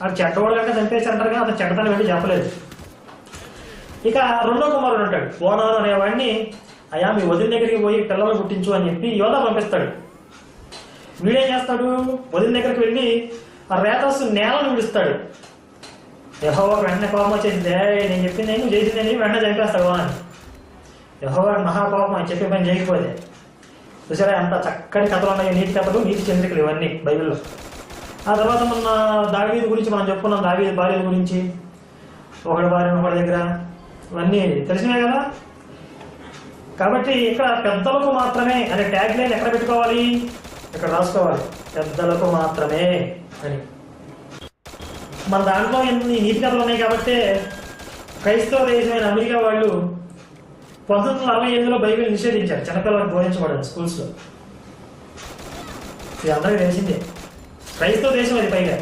అది చెడ్డవాడు కంటే చంపేసి అంటారు కానీ అతను చెడ్డతనం వెళ్ళి చెప్పలేదు. ఇక రెండో కుమారుడు ఉంటాడు ఓనాను అనేవాడిని, అయ్యా మీ వదిన దగ్గరికి పోయి పిల్లలు పుట్టించు అని చెప్పి యోధా పంపిస్తాడు. వీడేం చేస్తాడు, వదిన దగ్గరికి వెళ్ళి ఆ రేతస్సు నేలను విడుస్తాడు. యెహోవాకు వెంటనే కోపం వచ్చేసింది, నేను చెప్పింది నువ్వు చేసిందని వెంటనే చంపేస్తాడు అని. యెహోవాకు మహాకోపం అని చెప్పే పని చేయకపోతే. చూసారా ఎంత చక్కటి కథలు ఉన్నాయి, నీతి కథలు, నీతి చంద్రికలు ఇవన్నీ బైబిల్లో. ఆ తర్వాత మొన్న దావీదు గురించి మనం చెప్పుకున్నాం, దావీదు భార్యల గురించి, ఒకటి భార్య ఒకటి దగ్గర, ఇవన్నీ తెలిసినాయి కదా. కాబట్టి ఇక్కడ పెద్దలకు మాత్రమే అనే ట్యాగ్ లైన్ ఎక్కడ పెట్టుకోవాలి, ఇక్కడ రాసుకోవాలి, పెద్దలకు మాత్రమే అని. మన దాంట్లో ఎన్ని నీతి కథలు ఉన్నాయి కాబట్టి క్రైస్తవ దేశమైన అమెరికా వాళ్ళు 1968లో బైబిల్ నిషేధించారు, చిన్నపిల్లలకు బోధించబడదు స్కూల్స్లో. ఇది అందరికీ తెలిసిందే, క్రైస్తవ దేశం అది పైగా.